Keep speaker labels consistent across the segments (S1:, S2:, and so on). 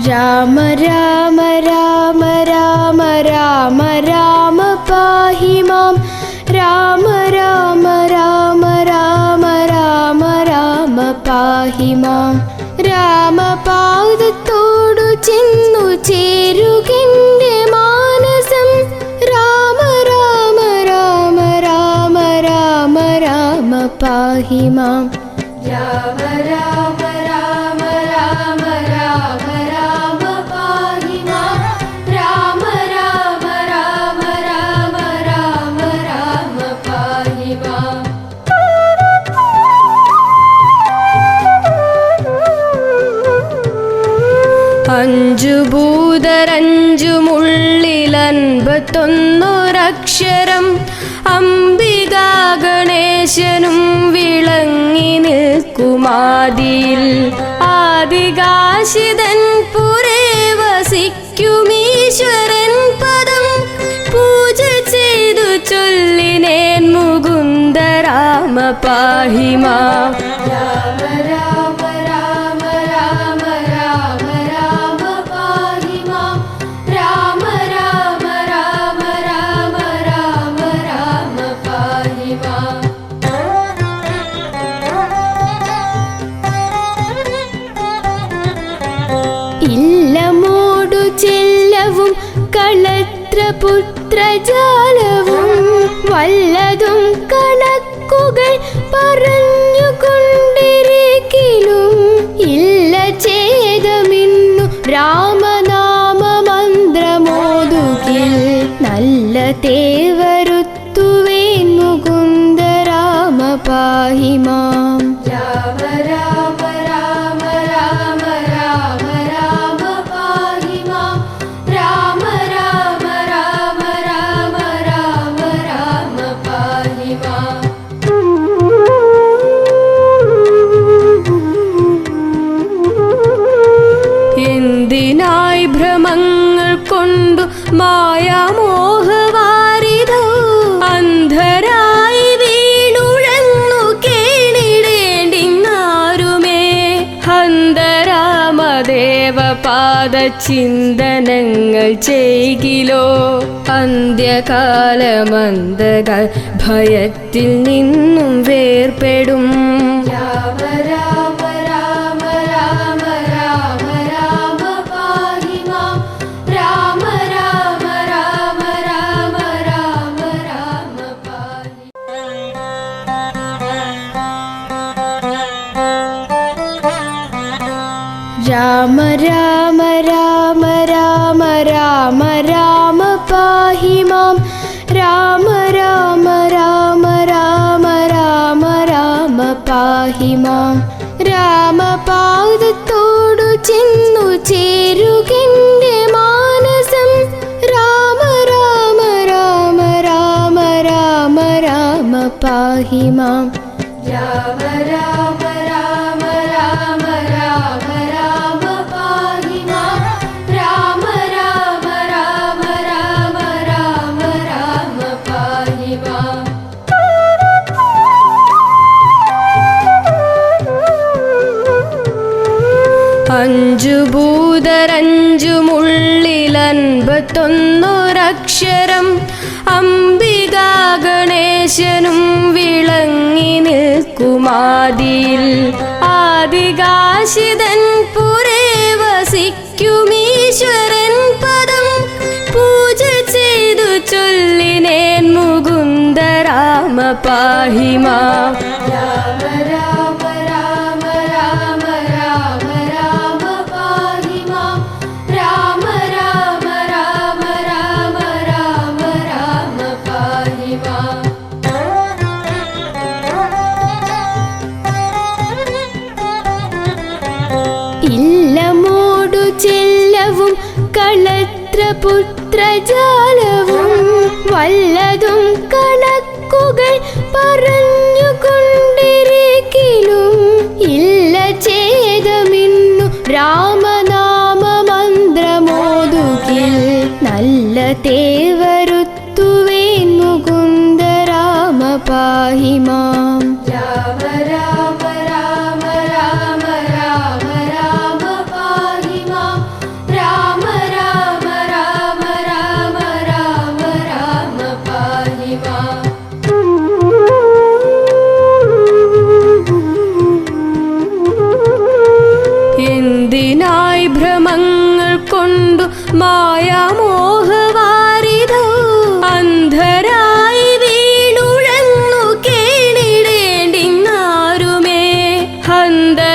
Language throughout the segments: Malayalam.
S1: രാമ രാമ രാമ രാമ രാമ രാമ പാഹി മാം രാമ രാമ രാമ രാമ രാമ രാമ പാഹി മാം രാമപാദത്തോടു ചെന്നു ചേരുകിൻ്റെ മാനസം രാമ രാമ രാമ രാമ രാമ രാമ പാഹി മാം രാമ രാമ രാമ രാമ രാമ രാമ പാഹി മാം രാമ രാമ രാമ രാമ രാമ രാമ പാഹി മാം അഞ്ചു ഭൂതരഞ്ചുമുള്ളിലൻപത്തൊന്നൊരക്ഷരം അംബികാ ഗണേശനും വിളങ്ങി നിൽക്കുമാദിയിൽ ആദികാശിതൻ പുരേ വസിക്കുമീശ്വരൻ പദം പൂജ ചെയ്തു ചൊല്ലിനേൻ മുകുന്ദ രാമ പാഹി മാം രാമ രാമ രാമ രാമ രാമ രാമ പാഹി മാം രാമ രാമ രാമ രാമ രാമ രാമ പാഹി മാം ഇല്ലമോടു ചെല്ലവും കളത്രപുത്രജാലവും വല്ലതും കണക്കുകൾ പറഞ്ഞുകൊണ്ടിരിക്കിലും ഇല്ല ഛേദമിന്നു രാമനാമ മന്ത്രമോതുകിൽ നല്ല തേവരുത്തുവേൻ മുകുന്ദ രാമ പാഹി മാം രാമ രാമ രാമ രാമ രാമ രാമ പാഹി മാം രാമ രാമ രാമ രാമ രാമ രാമ പാഹി മാം എന്തിനായി ഭ്രമങ്ങൾ കൊണ്ടു മായാമോഹവാരിധോ അന്ധരായി വീണുഴന്നു കേണിടേണ്ടിന്നാരുമേ ഹന്തരാമദേവപാദ ചിന്തനങ്ങൾ ചെയ്കിലോ അന്ത്യകാലമന്തകൾ ഭയത്തിൽ നിന്നും വേർപെടും രാമ രാമ രാമ രാമ രാമ രാമ പാഹി മാം രാമ രാമ രാമ രാമ രാമ രാമ പാഹി രാമ രാമ രാമ രാമ രാമ രാമ പാഹി മാം രാമ രാമ രാമ രാമ രാമ രാമ പാഹി മാം രാമപാദത്തോടു ചെന്നു ചേരുകിൻ്റെ മാനസം രാമ രാമ രാമ രാമ രാമ രാമ പാഹി മാം രാമ രാമ രാമ രാമ രാമ രാമ പാഹി മാം രാമ രാമ രാമ രാമ രാമ രാമ പാഹി മാം അഞ്ചു ഭൂതരഞ്ചുമുള്ളിലൻപത്തൊന്നൊരക്ഷരം അംബികാ ഗണേശനും വിളങ്ങി നിൽക്കുമാദിയിൽ ആദികാശിതൻ പുരേ വസിക്കുമീശ്വരൻ പദം പൂജ ചെയ്തു ചൊല്ലിനേൻ മുകുന്ദ രാമ പാഹി മാം രാമ രാമ രാമ രാമ രാമ രാമ പാഹി മാം രാമ രാമ രാമ രാമ രാമ രാമ പാഹി മാം ഇല്ലമോടു ചെല്ലവും കളത്രപുത്രജാലവും വല്ലതും കണക്കുകൾ പറഞ്ഞുകൊണ്ടിരിക്കിലും ഇല്ല ഛേദമിന്നു രാമനാമ മന്ത്രമോതുകിൽ നല്ല തേവരുത്തുവേൻ മുകുന്ദ രാമ പാഹി മാം രാമ രാമ രാമ രാമ രാമ രാമ പാഹി മാം രാമ രാമ രാമ രാമ രാമ രാമ പാഹി മാം. എന്തിനായി ഭ്രമങ്ങൾ കൊണ്ടു മായാമോഹവാരിധോ അന്ധരായി വീണുഴന്നു കേണിടേണ്ടിന്നാരുമേ ഹന്തരാമദേവപാദ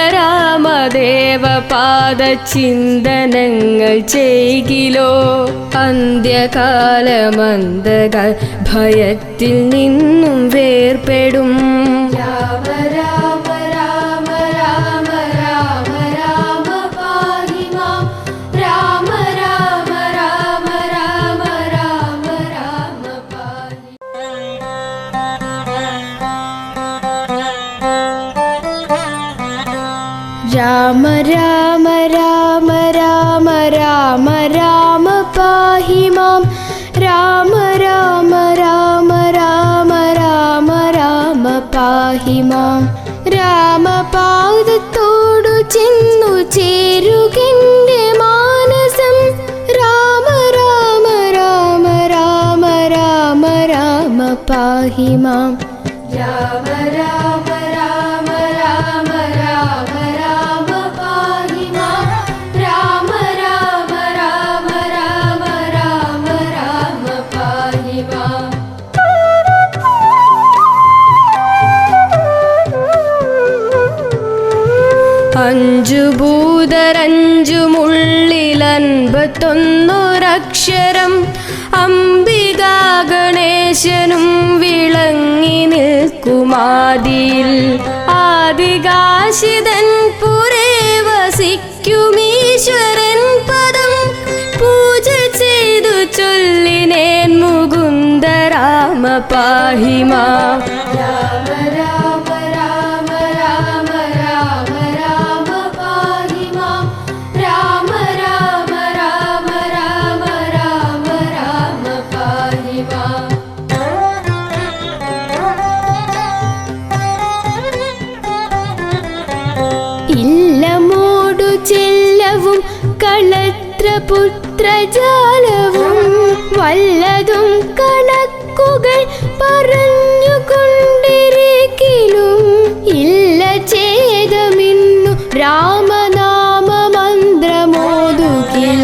S1: ചിന്തനങ്ങൾ ചെയ്കിലോ അന്ത്യകാലമന്തകൾ ഭയത്തിൽ നിന്നും വേർപെടും. രാമ രാമ രാമ രാമ രാമ രാമ പാഹി മാം രാമ രാമ രാമ രാമ രാമ രാമ പാഹി. രാമ രാമ രാമ രാമ രാമ രാമ പാഹി മാം രാമ രാമ രാമ രാമ രാമ രാമ പാഹി മാം. രാമപാദത്തോടു ചെന്നു ചേരുകെന്റെ മാനസം രാമ രാമ രാമ രാമ രാമ രാമ പാഹി മാം. രാമ രാമ രാമ രാമ രാമ രാമ പാഹി മാം രാമ രാമ രാമ രാമ രാമ രാമ പാഹി മാം. അഞ്ചു ഭൂതരഞ്ചുമുള്ളിലൻപത്തൊന്നൊരക്ഷരം അംബികാ ഗണേശനും വിളങ്ങി നിൽക്കുമാദിയിൽ ആദികാശിതൻ പുരേ വസിക്കുമീശ്വരൻ പദം പൂജ ചെയ്തു ചൊല്ലിനേൻ മുകുന്ദ രാമ പാഹി മാം. രാമ രാമ രാമ രാമ രാമ രാമ പാഹി മാം രാമ രാമ രാമ രാമ രാമ രാമ പാഹി മാം. ഇല്ലമോടു ചെല്ലവും കളത്രപുത്രജാലവും വല്ലതും കണക്കുകൾ പറഞ്ഞുകൊണ്ടിരിക്കിലും ഇല്ല ഛേദമിന്നു രാമനാമമന്ത്രമോതുകിൽ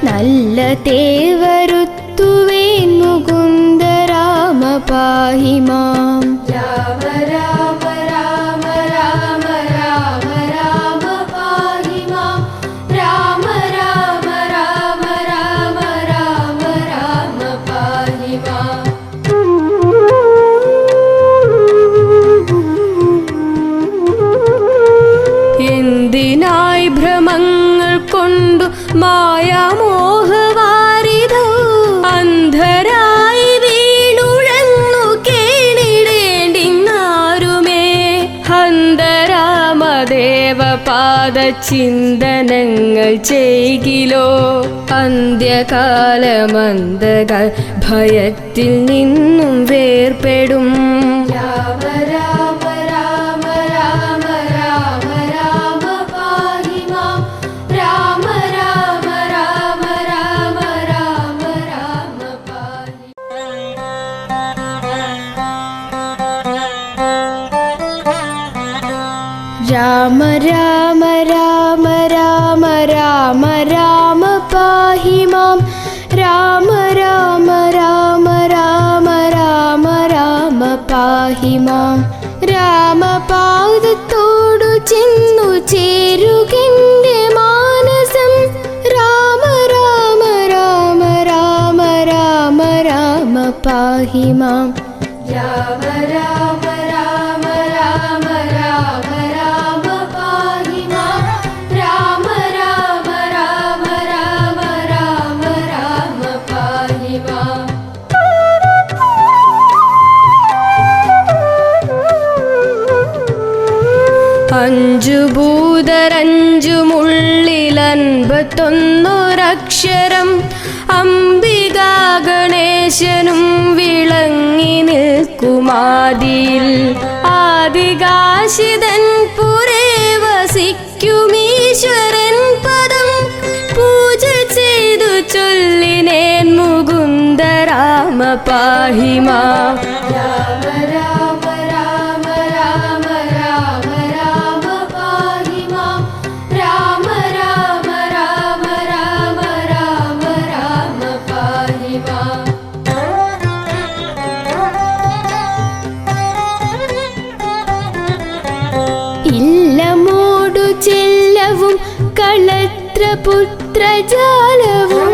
S1: നല്ല തേവരുത്തുവേൻ മുകുന്ദ രാമ പാഹി മാം. രാമ രാമ രാമ രാമ രാമ രാമ പാഹി മാം രാമ രാമ രാമ രാമ രാമ രാമ പാഹി മാം. എന്തിനായി ഭ്രമങ്ങൾ കൊണ്ടു മായാമോഹവാരിധോ അന്ധരായി വീണുഴന്നു കേണിടേണ്ടിന്നാരുമേ ഹന്തരാമദേവപാദ ചിന്തനങ്ങൾ ചെയ്കിലോ അന്ത്യകാലമന്തകൾ ഭയത്തിൽ നിന്നും വേർപെടും. രാമ രാമ രാമ രാമ രാമ രാമ പാഹി മാം രാമ രാമ രാമ രാമ രാമ രാമ പാഹി. രാമ രാമ രാമ രാമ രാമ രാമ പാഹി മാം രാമ രാമ രാമ രാമ രാമ രാമ പാഹി മാം. രാമപാദത്തോടു ചെന്നു ചേരുകെന്റെ മാനസം രാമ രാമ രാമ രാമ രാമ രാമ പാഹി മാം. രാമ രാമ രാമ രാമ രാമ രാമ പാഹി മാം രാമ രാമ രാമ രാമ രാമ രാമ പാഹി മാം. അഞ്ചു ഭൂതരഞ്ചുമുള്ളിലൻപത്തൊന്നൊരക്ഷരം അംബികാ ഗണേശനും വിളങ്ങി നിൽക്കുമാദിയിൽ ആദികാശിതൻ പുരേ വസിക്കുമീശ്വരൻ പദം പൂജ ചെയ്തു ചൊല്ലിനേൻ മുകുന്ദ രാമ പാഹി മാം. രാമ രാമ രാമ രാമ രാമ രാമ പാഹി മാം. രാമ രാമ രാമ രാമ രാമ രാമ പാഹി മാം. ഇല്ലമോടു ചെല്ലവും കളത്രപുത്രജാലവും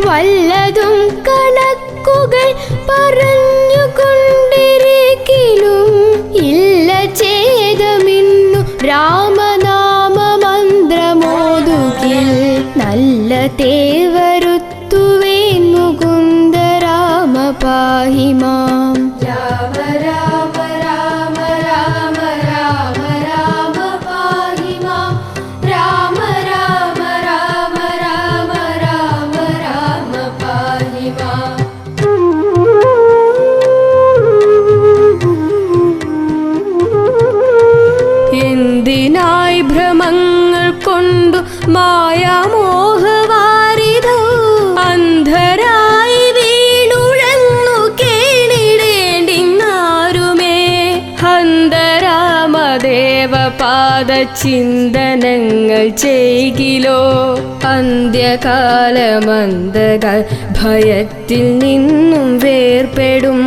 S1: വല്ലതും കണക്കുകൾ പറഞ്ഞുകൊണ്ടിരിക്കലും ഇല്ല ഛേദമിന്നു രാമനാമമന്ത്രമോതുകിൽ നല്ല തേവരുത്തുവേൻ മുകുന്ദ രാമ പാഹി മാം. രാമ രാമ രാമ രാമ രാമ രാമ പാഹി മാം. രാമ രാമ രാമ രാമ രാമ രാമ പാഹി മാം. എന്തിനായി ഭ്രമങ്ങൾ കൊണ്ടു മായാമോഹവാരിധോ അന്ധരായി വീണുഴന്നു കേണിടേണ്ടിന്നാരുമേ. ഹന്തരാമദേവപാദ ചിന്തനങ്ങൾ ചെയ്കിലോ അന്ത്യകാലമന്തകൾ ഭയത്തിൽ നിന്നും വേർപെടും.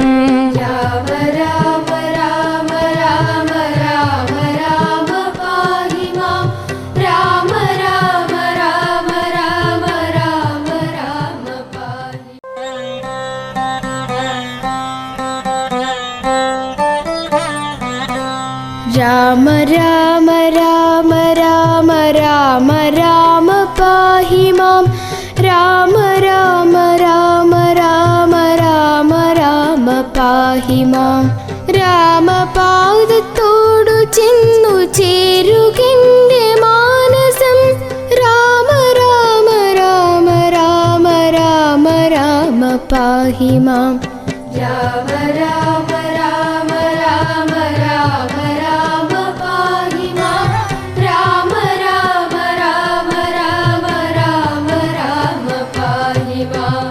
S1: രാമ രാമ രാമ രാമ രാമ രാമ പാഹി മാം. രാമ രാമ രാമ രാമ രാമ രാമ പാഹി. രാമ രാമ രാമ രാമ രാമ രാമ പാഹി മാം. രാമ രാമ രാമ രാമ രാമ രാമ പാഹി മാം. രാമപാദത്തോടു ചെന്നു ചേരുകെന്റെ മാനസം. രാമ രാമ രാമ രാമ രാമ രാമ പാഹി മാം. രാമ രാമ രാമ രാമ രാമ രാമ പാഹി മാം. രാമ രാമ രാമ രാമ രാമ രാമ പാഹി മാം.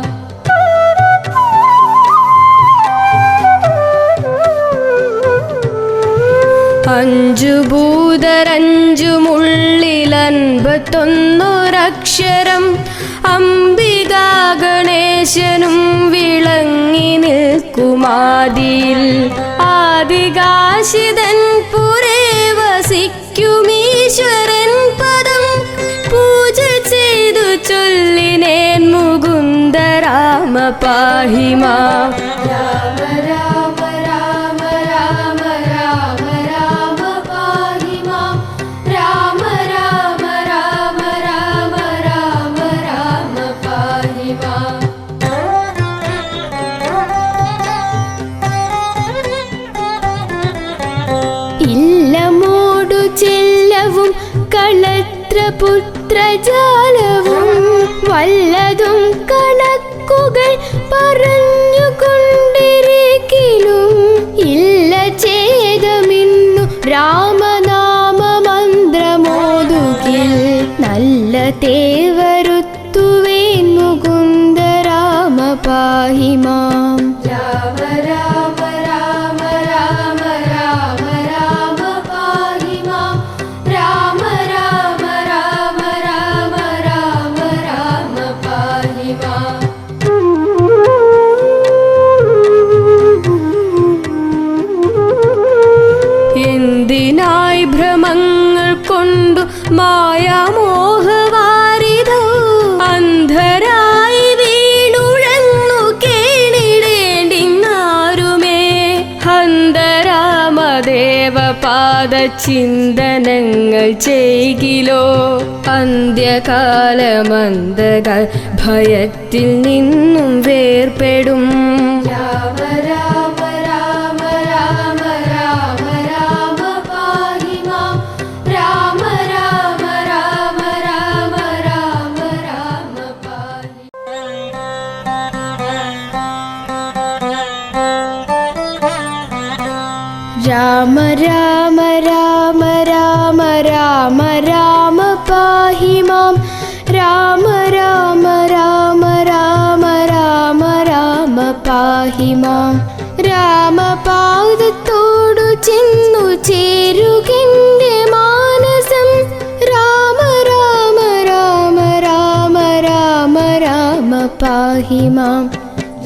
S1: അഞ്ചു ഭൂതരഞ്ചുമുള്ളിലൻപത്തൊന്നൊരക്ഷരം അംബികാ ഗണേശനും വിളങ്ങി നിൽക്കുമാദിയിൽ. ആദികാശിതൻ പുരേ വസിക്കുമീശ്വരൻ പദം പൂജ ചെയ്തു ചൊല്ലിനേൻ മുകുന്ദ രാമ പാഹി മാം. രാമ രാമ രാമ രാമ രാമ രാമ പാഹി മാം. രാമ രാമ രാമ രാമ രാമ രാമ പാഹി മാം. ഇല്ലമോടു ചെല്ലവും കളത്രപുത്രജാലവും വല്ലതും കണക്കുകൾ പറഞ്ഞുകൊണ്ടിരിക്കലും ഇല്ല ഛേദമിന്നു രാമനാമമന്ത്രമോതുകിൽ നല്ല തേവരുത്തുവേൻ മുകുന്ദ രാമ പാഹി മാം. രാമ രാമ രാമ രാമ രാമ രാമ പാഹി മാം. രാമ രാമ രാമ രാമ രാമ രാമ പാഹി മാം. എന്തിനായി ഭ്രമങ്ങൾ കൊണ്ടു മായാമോഹവാരിധോ അന്ധരായി വീണുഴന്നു കേണിടേണ്ടിന്നാരുമേ. ഹന്തരാമദേവപാദ ചിന്തനങ്ങൾ ചെയ്കിലോ അന്ത്യകാലമന്തകൾ ഭയത്തിൽ നിന്നും വേർപെടും. രാമ രാമ രാമ രാമ രാമ രാമ പാഹി മാം. രാമ രാമ രാമ രാമ രാമ രാമ പാഹി. രാമ രാമ രാമ രാമ രാമ രാമ രാമ പാഹി മാം രാമ രാമ രാമ രാമ രാമ രാമ പാഹി മാം രാമപാദത്തോടു ചെന്നു ചേരുകെന്റെ മാനസം രാമ രാമ രാമ രാമ രാമ രാമ പാഹി മാം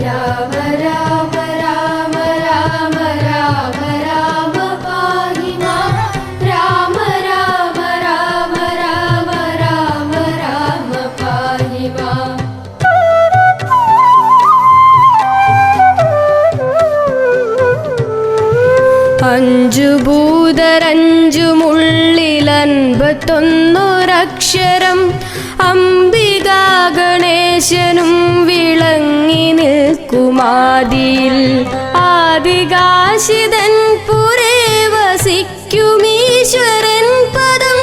S1: രാമ രാമ രാമ രാമ രാമ രാമ പാഹി മാം രാമ രാമ രാമ രാമ രാമ രാമ പാഹി മാം അഞ്ചു ഭൂതരഞ്ചുമുള്ളിലൻപത്തൊന്നൊരക്ഷരം അംബികാ ഗണേശനും വിളങ്ങി നിൽക്കുമാദിയിൽ ആദികാശിതൻ പുരേ വസിക്കുമീശ്വരൻ പദം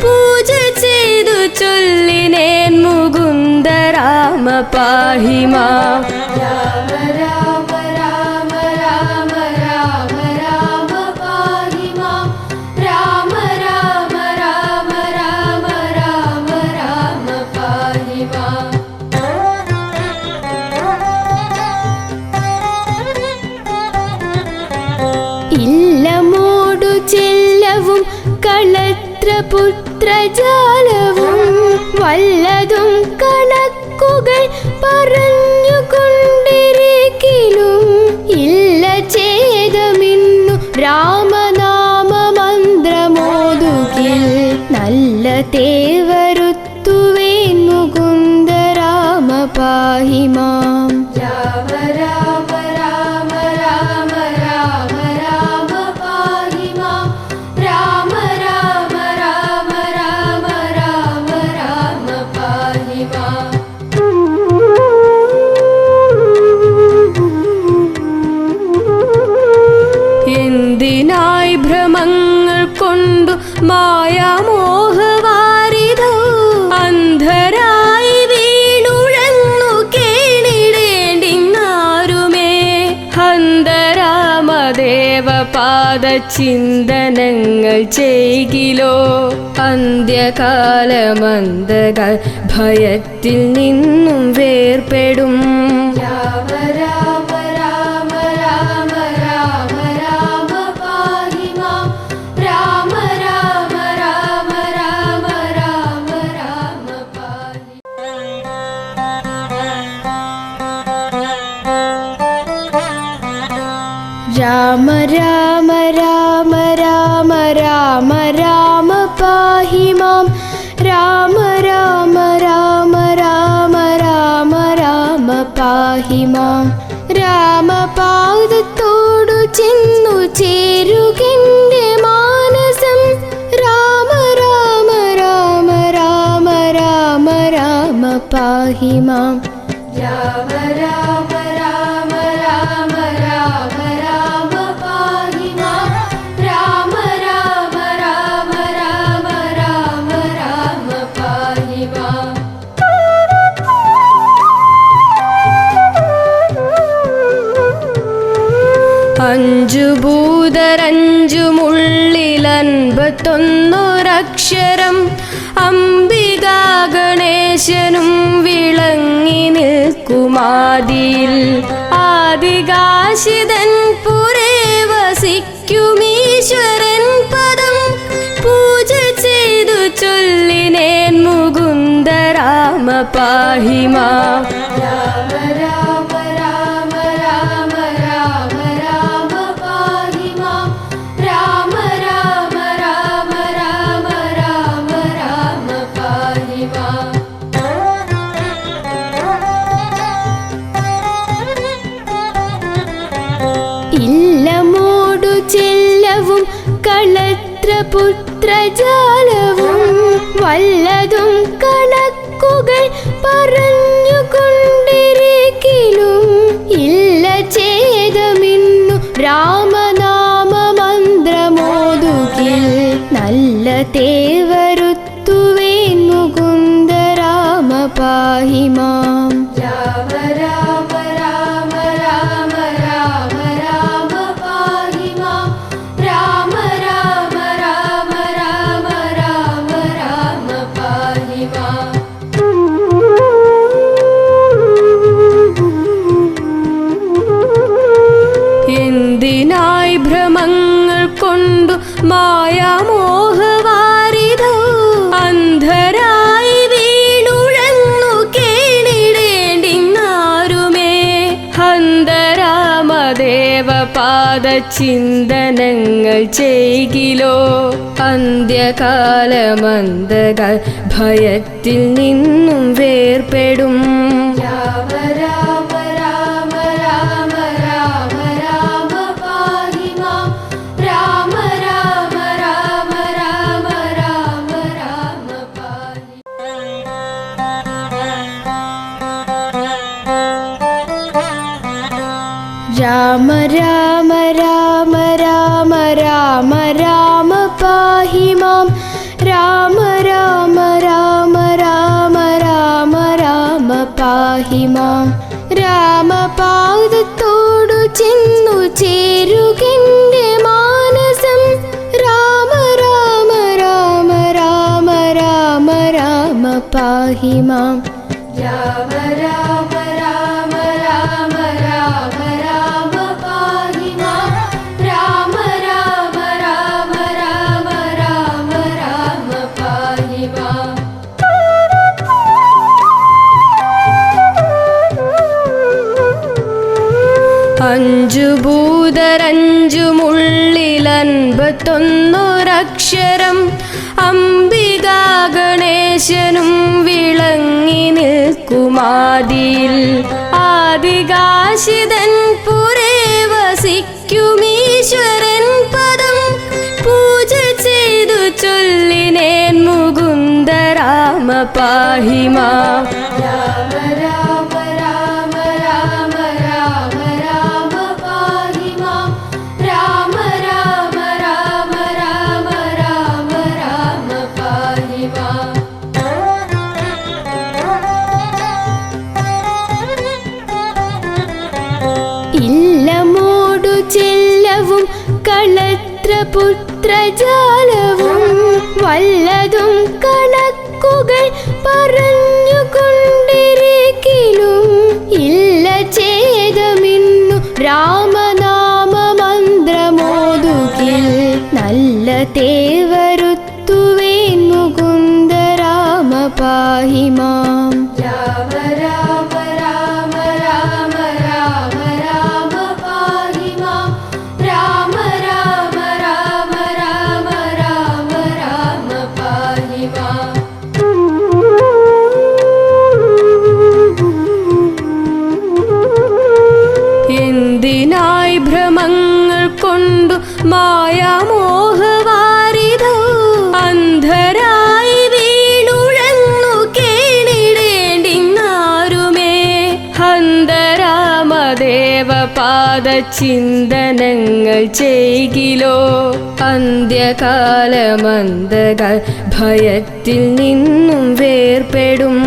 S1: പൂജ ചെയ്തു ചൊല്ലിനേൻ മുകുന്ദ രാമ പാഹി മാം രാമ രാമ രാമ രാമ രാമ രാമ പാഹി മാം രാമ രാമ രാമ രാമ രാമ രാമ പാഹി മാം ഇല്ലമോടു ചെല്ലവും കളത്രപുത്രജാലവും വല്ലതും കണക്കുകൾ പറഞ്ഞുകൊണ്ടിരിക്കലും ഇല്ല ഛേദമിന്നു രാമനാമ മന്ത്രമോതുകിൽ നല്ല തേവരുത്തുവേൻ മുകുന്ദ രാമ പാഹി മാം രാമ രാമ രാമ രാമ രാമ രാമ പാഹി മാം രാമ രാമ രാമ രാമ രാമ രാമ പാഹി മാം എന്തിനായി ഭ്രമങ്ങൾ കൊണ്ടു മായാമോഹവാരിധോ അന്ധരായി വീണുഴന്നു കേണിടേണ്ടിന്നാരുമേ ഹന്തരാമദേവപാദചിന്തനങ്ങൾ ചെയ്കിലോ അന്ത്യകാലമന്തകൾ ഭയത്തിൽ നിന്നും വേർപെടും രാമ രാമ രാമ രാമ രാമ രാമ പാഹി മാം രാമ രാമ രാമ രാമ രാമ രാമ പാഹി രാമ രാമ രാമ രാമ രാമ രാമ പാഹി മാം രാമ രാമ രാമ രാമ രാമ രാമ പാഹി മാം രാമപാദത്തോടു ചെന്നു ചേരുകെന്റെ മാനസം രാമ രാമ രാമ രാമ രാമ രാമ പാഹി മാം രാമ രാമ രാമ രാമ രാമ രാമ പാഹി മാം രാമ രാമ രാമ രാമ രാമ രാമ പാഹി മാം അഞ്ചു ഭൂതരഞ്ചുമുള്ളിലൻപത്തൊന്നൊരക്ഷരം അംബികാ ഗണേശനും വിളങ്ങി നിൽക്കുമാദിയിൽ ആദികാശിതൻ പുരേ വസിക്കുമീശ്വരൻ പദം പൂജ ചെയ്തു ചൊല്ലിനേൻ മുകുന്ദ രാമ പാഹി മാം രാമ രാമ രാമ രാമ രാമ രാമ പാഹി മാം രാമ രാമ രാമ രാമ രാമ രാമ പാഹി മാം ഇല്ലമോടു ചെല്ലവും കളത്രപുത്രജാലവും വല്ലതും കണക്കുകൾ പറഞ്ഞുകൊണ്ടിരിക്കലും ഇല്ല ഛേദമിന്നു രാമനാമ മന്ത്രമോതുകിൽ നല്ല തേവരുത്തുവേൻ മുകുന്ദ രാമ പാഹി മാം രാമ രാമ രാമ രാമ രാമ രാമ പാഹി മാം രാമ മായാമോഹവാരിധോ അന്ധരായി വീണുഴന്നു കേണിടേണ്ടിന്നാരുമേ ഹന്തരാമദേവപാദചിന്തനങ്ങൾ ചെയ്കിലോ അന്ത്യകാലമന്തകൾ ഭയത്തിൽ നിന്നും വേർപെടും. രാമ രാമ രാമ രാമ രാമ രാമ പാഹി മാം രാമ രാമ രാമ രാമ രാമ രാമ പാഹി. രാമ രാമ രാമ രാമ രാമ രാമ പാഹി മാം രാമ രാമ രാമ രാമ രാമ രാമ പാഹി മാം. രാമപാദത്തോടു ചെന്നു ചേരുകെന്റെ മാനസം രാമ രാമ രാമ രാമ രാമ രാമ പാഹി മാം. രാമ രാമ രാമ രാമ രാമ രാമ പാഹി മാം രാമ രാമ രാമ രാമ രാമ രാമ പാഹി മാം. അഞ്ചുഭൂതരഞ്ചുമുള്ളിലൻപത്തൊന്നൊരക്ഷരം അംബികാ ഗണേശനും വിളങ്ങി നിൽക്കുമാദിയിൽ ആദികാശിതൻ പുരേ വസിക്കുമീശ്വരൻ പദം പൂജ ചെയ്തു ചൊല്ലിനേൻ മുകുന്ദ രാമ പാഹി മാം. രാമ രാമ രാമ രാമ രാമ രാമ പാഹി മാം രാമ രാമ രാമ രാമ രാമ രാമ പാഹി മാം. ഇല്ലമോടു ചെല്ലവും കളത്രപുത്രജാലവും വല്ലതും കണക്കുകൾ പറഞ്ഞുകൊണ്ടിരിക്കിലും ഇല്ല ഛേദമിന്നു രാമനാമമന്ത്രമോതുകിൽ നല്ല തേവരുത്തുവേൻ മുകുന്ദ രാമ പാഹി മാം. രാമ രാമ രാമ രാമ രാമ രാമ പാഹി മാം രാമ രാമ രാമ രാമ രാമ രാമ പാഹി മാം. എന്തിനായി ഭ്രമങ്ങൾ കൊണ്ടു മായാമോഹവാരിധോ അന്ധരായി വീണുഴന്നു കേണിടേണ്ടിന്നാരുമേ ഹന്തരാമദേവപാദചിന്തനങ്ങൾ ചെയ്കിലോ അന്ത്യകാലമന്തകൾ ഭയത്തിൽ നിന്നും വേർപെടും.